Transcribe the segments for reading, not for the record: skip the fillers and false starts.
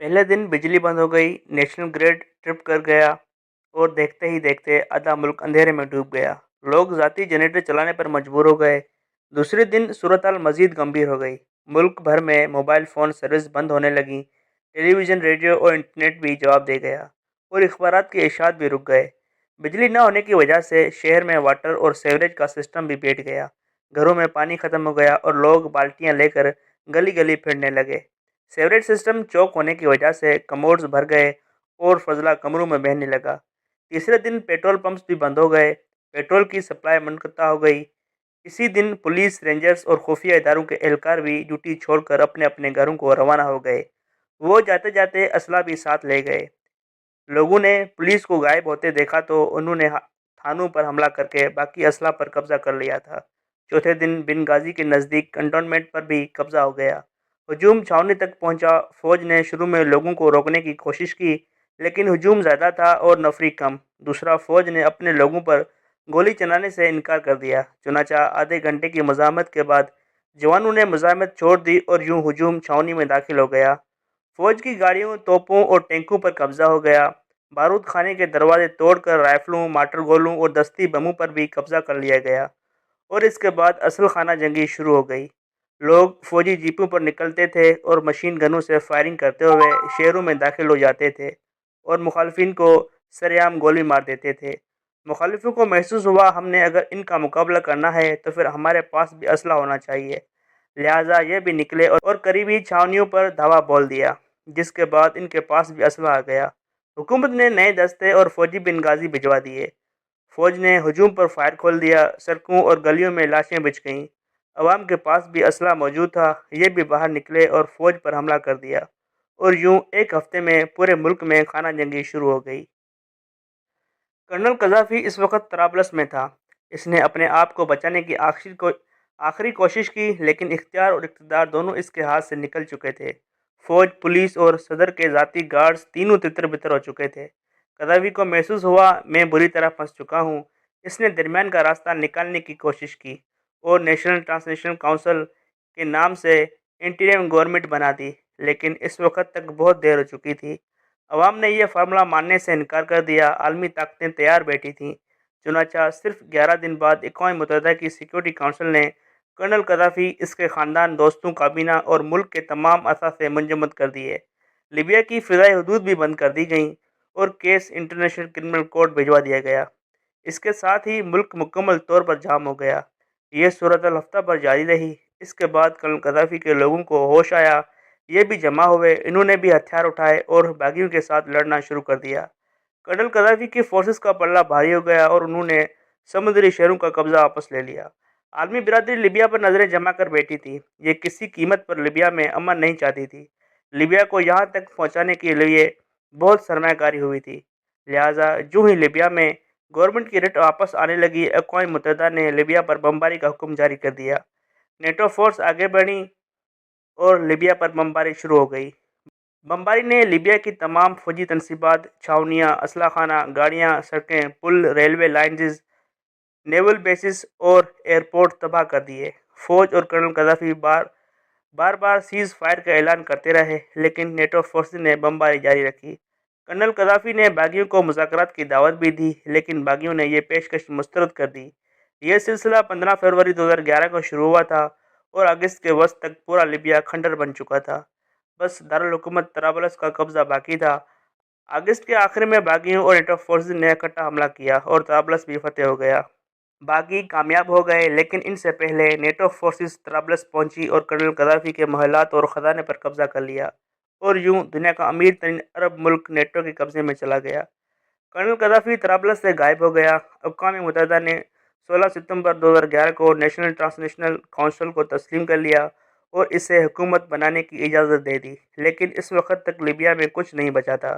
पहले दिन बिजली बंद हो गई, नेशनल ग्रिड ट्रिप कर गया और देखते ही देखते आधा मुल्क अंधेरे में डूब गया। लोग ज़ाती जनरेटर चलाने पर मजबूर हो गए। दूसरे दिन सूरत हाल मज़ीद गंभीर हो गई। मुल्क भर में मोबाइल फ़ोन सर्विस बंद होने लगी, टेलीविज़न, रेडियो और इंटरनेट भी जवाब दे गया और अखबारात के इशात भी रुक गए। बिजली न होने की वजह से शहर में वाटर और सीवरेज का सिस्टम भी बैठ गया। घरों में पानी ख़त्म हो गया और लोग बाल्टियाँ लेकर गली गली फिरने लगे। सेवरेज सिस्टम चौक होने की वजह से कमोड्स भर गए और फजला कमरों में बहने लगा। तीसरे दिन पेट्रोल पंप्स भी बंद हो गए, पेट्रोल की सप्लाई मुनक़ता हो गई। इसी दिन पुलिस, रेंजर्स और खुफिया इदारों के एहलकार भी ड्यूटी छोड़कर अपने अपने घरों को रवाना हो गए। वो जाते जाते असला भी साथ ले गए। लोगों ने पुलिस को गायब होते देखा तो उन्होंने थानों पर हमला करके बाकी असला पर कब्जा कर लिया था। चौथे दिन बिनगाजी के नज़दीक कंटोनमेंट पर भी कब्जा हो गया। हजूम छावनी तक पहुंचा। फौज ने शुरू में लोगों को रोकने की कोशिश की, लेकिन हजूम ज़्यादा था और नफरी कम। दूसरा, फौज ने अपने लोगों पर गोली चलाने से इनकार कर दिया। चुनाचा आधे घंटे की मज़ाहमत के बाद जवानों ने मज़ाहमत छोड़ दी और यूं हजूम छावनी में दाखिल हो गया। फौज की गाड़ियों, तोपों और टैंकों पर कब्जा हो गया। बारूद खाने के दरवाजे तोड़कर राइफलों, माटर गोलों और दस्ती बमों पर भी कब्जा कर लिया गया और इसके बाद असल खाना जंगी शुरू हो गई। लोग फौजी जीपों पर निकलते थे और मशीन गनों से फायरिंग करते हुए शहरों में दाखिल हो जाते थे और मुखालफिन को सरेआम गोली मार देते थे। मुखालिफों को महसूस हुआ, हमने अगर इनका मुकाबला करना है तो फिर हमारे पास भी असला होना चाहिए। लिहाजा ये भी निकले और करीबी छावनियों पर धावा बोल दिया, जिसके बाद इनके पास भी असला आ गया। हुकूमत ने नए दस्ते और फौजी बिनगाजी भिजवा दिए। फौज ने हजूम पर फायर खोल दिया। सड़कों और गलियों में लाशें बिछ गईं। अवाम के पास भी असला मौजूद था, ये भी बाहर निकले और फौज पर हमला कर दिया और यूं एक हफ्ते में पूरे मुल्क में खाना जंगी शुरू हो गई। कर्नल कज़ाफ़ी इस वक्त तराबलस में था। इसने अपने आप को बचाने की आखिरी कोशिश की, लेकिन इख्तियार और इक़्तिदार दोनों इसके हाथ से निकल चुके थे। फ़ौज, पुलिस और सदर के ज़ाती गार्ड्स तीनों तितर-बितर हो चुके थे। कज़ाफ़ी को महसूस हुआ, मैं बुरी तरह फंस चुका हूँ। इसने दरमियान का रास्ता निकालने की कोशिश की और नेशनल ट्रांसनेशनल काउंसिल के नाम से इंटीरियम गवर्नमेंट बना दी, लेकिन इस वक्त तक बहुत देर हो चुकी थी। अवाम ने यह फार्मूला मानने से इनकार कर दिया। आलमी ताकतें तैयार बैठी थीं। चुनाचा सिर्फ 11 दिन बाद अक़वाम मुत्तहिदा की सिक्योरिटी काउंसिल ने कर्नल कज़ाफ़ी, इसके ख़ानदान, दोस्तों, काबीना और मुल्क के तमाम असासे मुंजमद कर दिए। लीबिया की फ़िज़ाई हदूद भी बंद कर दी गईं और केस इंटरनेशनल क्रिमिनल कोर्ट भिजवा दिया गया। इसके साथ ही मुल्क मुकम्मल तौर पर जाम हो गया। यह सूरत हफ्ता भर जारी रही। इसके बाद कर्नल कज़ाफ़ी के लोगों को होश आया। ये भी जमा हुए। इन्होंने भी हथियार उठाए और बागियों के साथ लड़ना शुरू कर दिया। कर्नल कज़ाफ़ी की फोर्सेस का पल्ला भारी हो गया और उन्होंने समुद्री शहरों का कब्जा वापस ले लिया। आलमी बिरादरी लिबिया पर नजरें जमा कर बैठी थी। ये किसी कीमत पर लिबिया में अमन नहीं चाहती थी। लिबिया को यहाँ तक पहुँचाने के लिए बहुत सरमायाकारी हुई थी। लिहाजा जो ही लिबिया में गवर्नमेंट की रिट वापस आने लगी, अक़वाम मुत्तहिदा ने लिबिया पर बमबारी का हुक्म जारी कर दिया। नेटो फोर्स आगे बढ़ी और लिबिया पर बमबारी शुरू हो गई। बमबारी ने लिबिया की तमाम फौजी तनसीबात, छावनियाँ, असला खाना, गाड़ियाँ, सड़कें, पुल, रेलवे लाइन्स, नेवल बेसिस और एयरपोर्ट तबाह कर दिए। फौज और कर्नल कज़ाफ़ी बार बार सीज़ फायर का ऐलान करते रहे, लेकिन नेटो फोर्सेस ने बमबारी जारी रखी। कर्नल कज़ाफ़ी ने बागियों को मुज़ाकरात की दावत भी दी, लेकिन बागियों ने यह पेशकश मुस्तरद कर दी। यह सिलसिला 15 फरवरी 2011 को शुरू हुआ था और अगस्त के वस्त तक पूरा लिबिया खंडर बन चुका था। बस दारुल हुकूमत तराबलस का कब्जा बाकी था। अगस्त के आखिर में बागियों और नेटो फोर्सेस ने इकट्ठा हमला किया और तराबलस भी फतेह हो गया। बागी कामयाब हो गए, लेकिन इनसे पहले नेटो फोर्सेस तराबलस पहुंची और कर्नल कज़ाफ़ी के महलात और ख़जाने पर कब्जा कर लिया और यूं दुनिया का अमीर तरीन अरब मुल्क नेटो के कब्जे में चला गया। कर्नल कज़ाफ़ी तराबलस से गायब हो गया। अक़वाम मुत्तहिदा ने 16 सितंबर 2011 को नेशनल ट्रांसनेशनल काउंसिल को तस्लीम कर लिया और इसे हुकूमत बनाने की इजाज़त दे दी, लेकिन इस वक्त तक लिबिया में कुछ नहीं बचा था।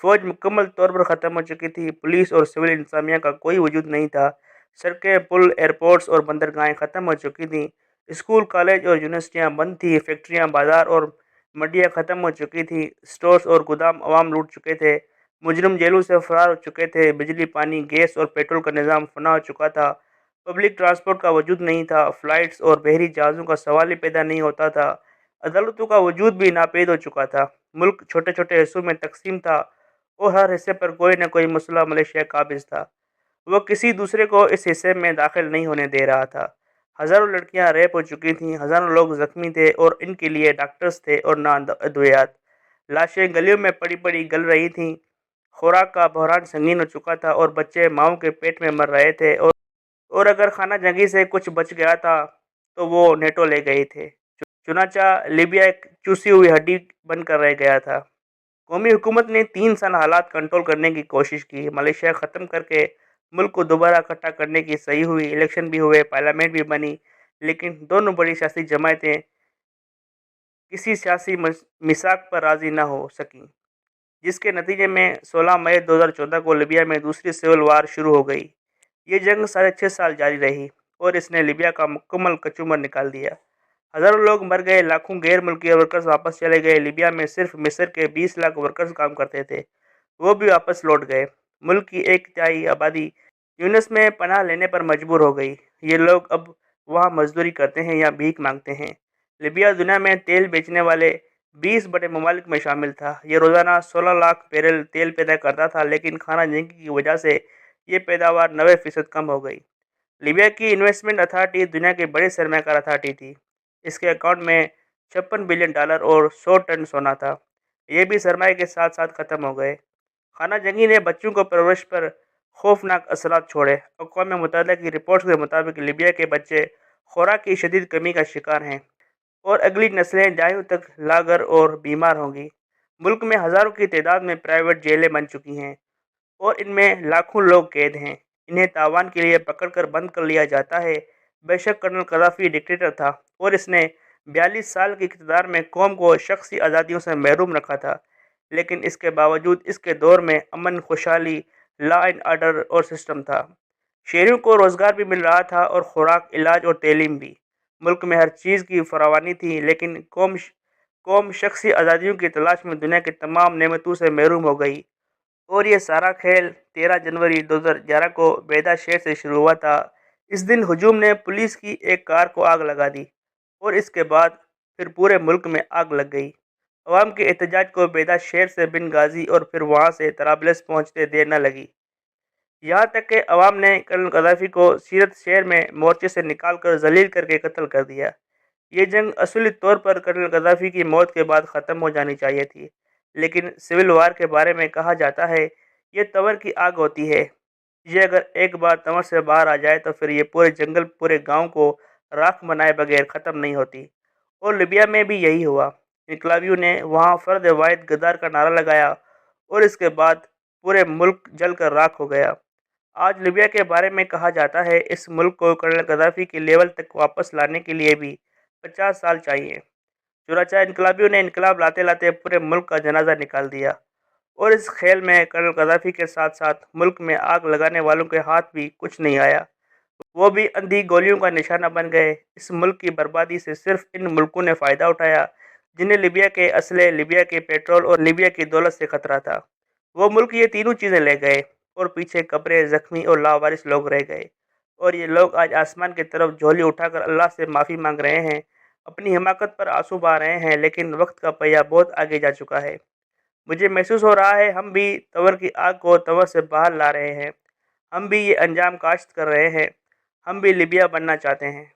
फ़ौज मुकम्मल तौर पर ख़त्म हो चुकी थी। पुलिस और सिविल इंतज़ामिया का कोई वजूद नहीं था। सड़कें, पुल, एयरपोर्ट्स और बंदरगाहें ख़त्म हो चुकी थीं। स्कूल, कॉलेज और यूनिवर्सिटियाँ बंद थीं। फैक्ट्रियाँ, बाजार और मंडियाँ ख़त्म हो चुकी थीं। स्टोर्स और गोदाम अवाम लूट चुके थे। मुजरिम जेलों से फरार हो चुके थे। बिजली, पानी, गैस और पेट्रोल का निज़ाम फना हो चुका था। पब्लिक ट्रांसपोर्ट का वजूद नहीं था। फ़्लाइट्स और बहरी जहाज़ों का सवाल ही पैदा नहीं होता था। अदालतों का वजूद भी नापैद हो चुका था। मुल्क छोटे छोटे हिस्सों में तकसीम था और हर हिस्से पर कोई न कोई मुस्लिम मलेशिया काबिज था। वो किसी दूसरे को इस हिस्से में दाखिल नहीं होने दे रहा था। हज़ारों लड़कियां रेप हो चुकी थीं, हज़ारों लोग ज़ख्मी थे और इनके लिए डॉक्टर्स थे और ना अद्वियात। लाशें गलियों में पड़ी पड़ी गल रही थीं। खुराक का बहरान संगीन हो चुका था और बच्चे माओं के पेट में मर रहे थे और अगर खाना जंगी से कुछ बच गया था तो वो नेटो ले गए थे। चुनाचा लीबिया एक चूसी हुई हड्डी बनकर रह गया था। कौमी हुकूमत ने 3 साल हालात कंट्रोल करने की कोशिश की, मलेशिया ख़त्म करके मुल्क को दोबारा इकट्ठा करने की सही हुई, इलेक्शन भी हुए, पार्लियामेंट भी बनी, लेकिन दोनों बड़ी सियासी जमायतें किसी सियासी मिसाक पर राज़ी न हो सकीं, जिसके नतीजे में 16 मई 2014 को लीबिया में दूसरी सिविल वार शुरू हो गई। ये जंग साढ़े 6 साल जारी रही और इसने लीबिया का मुकम्मल कचूमर निकाल दिया। हज़ारों लोग मर गए, लाखों गैर मुल्की वर्कर्स वापस चले गए। लीबिया में सिर्फ मिस्र के 20 लाख वर्कर्स काम करते थे, वो भी वापस लौट गए। मुल्क की 1/3 आबादी यूनिस में पनाह लेने पर मजबूर हो गई। ये लोग अब वहाँ मजदूरी करते हैं या भीख मांगते हैं। लीबिया दुनिया में तेल बेचने वाले 20 बड़े ममालिक में शामिल था। ये रोज़ाना 16 लाख बैरल तेल पैदा करता था, लेकिन खाना जंगी की वजह से ये पैदावार 90% कम हो गई। लीबिया की इन्वेस्टमेंट अथॉरिटी दुनिया की बड़ी सरमाकार अथॉरिटी थी। इसके अकाउंट में $56 बिलियन और 100 टन सोना था। ये भी सरमाए के साथ साथ ख़त्म हो गए। खाना जंगी ने बच्चों को परवरिश पर खौफनाक असरात छोड़े। अक़वाम मुत्तहिदा की रिपोर्ट्स के मुताबिक लीबिया के बच्चे खुराक की शदीद कमी का शिकार हैं और अगली नस्लें दहाइयों तक लागर और बीमार होंगी। मुल्क में हज़ारों की तादाद में प्राइवेट जेलें बन चुकी हैं और इनमें लाखों लोग कैद हैं। इन्हें तावान के लिए पकड़कर बंद कर लिया जाता है। बेशक कर्नल कज़ाफ़ी डिक्टेटर था और इसने 42 साल के इक़्तिदार में कौम को शख्सी आज़ादियों से महरूम रखा था, लेकिन इसके बावजूद इसके दौर में अमन, खुशहाली, लॉ एंड आर्डर और सिस्टम था। शहरियों को रोज़गार भी मिल रहा था और खुराक, इलाज और तालीम भी। मुल्क में हर चीज़ की फरावानी थी, लेकिन कौम शख्सी आज़ादियों की तलाश में दुनिया की तमाम नेमतों से महरूम हो गई। और ये सारा खेल 13 जनवरी 2011 को बैदा शहर से शुरू हुआ था। इस दिन हुजूम ने पुलिस की एक कार को आग लगा दी और इसके बाद फिर पूरे मुल्क में आग लग गई। अवाम के एहतजाज को बैदा शहर से बिन गाजी और फिर वहाँ से तराबलस पहुँचते देर न लगी। यहाँ तक कि अवाम ने कर्नल गद्दाफ़ी को सीरत शहर में मोर्चे से निकाल कर जलील करके कत्ल कर दिया। ये जंग असली तौर पर कर्नल गद्दाफ़ी की मौत के बाद ख़त्म हो जानी चाहिए थी, लेकिन सिविल वार के बारे में कहा जाता है ये तंवर की आग होती है। ये अगर एक बार तंवर से बाहर आ जाए तो फिर ये पूरे जंगल, पूरे गांव को राख बनाए बगैर ख़त्म नहीं होती। और लीबिया में भी यही हुआ। इनकलाबियों ने वहाँ फ़र्द वाहिद गद्दार का नारा लगाया और इसके बाद पूरे मुल्क जल कर राख हो गया। आज लीबिया के बारे में कहा जाता है इस मुल्क को कर्नल गद्दाफ़ी के लेवल तक वापस लाने के लिए भी 50 साल चाहिए। चुनाचा इनकलाबियों ने इनकलाब लाते लाते पूरे मुल्क का जनाजा निकाल दिया और इस खेल में कर्नल गद्दाफ़ी के साथ साथ मुल्क में आग लगाने वालों के हाथ भी कुछ नहीं आया। वो भी अंधी गोलियों का निशाना बन गए। इस मुल्क की बर्बादी से सिर्फ इन मुल्कों ने फ़ायदा उठाया जिन्हें लीबिया के असले, लीबिया के पेट्रोल और लीबिया की दौलत से खतरा था। वो मुल्क ये तीनों चीज़ें ले गए और पीछे कब्रें, ज़ख्मी और लावारिस लोग रह गए। और ये लोग आज आसमान की तरफ झोली उठाकर अल्लाह से माफ़ी मांग रहे हैं, अपनी हिमाकत पर आंसू बहा रहे हैं, लेकिन वक्त का पहिया बहुत आगे जा चुका है। मुझे महसूस हो रहा है हम भी तंवर की आग को तंवर से बाहर ला रहे हैं। हम भी ये अंजाम काश्त कर रहे हैं। हम भी लीबिया बनना चाहते हैं।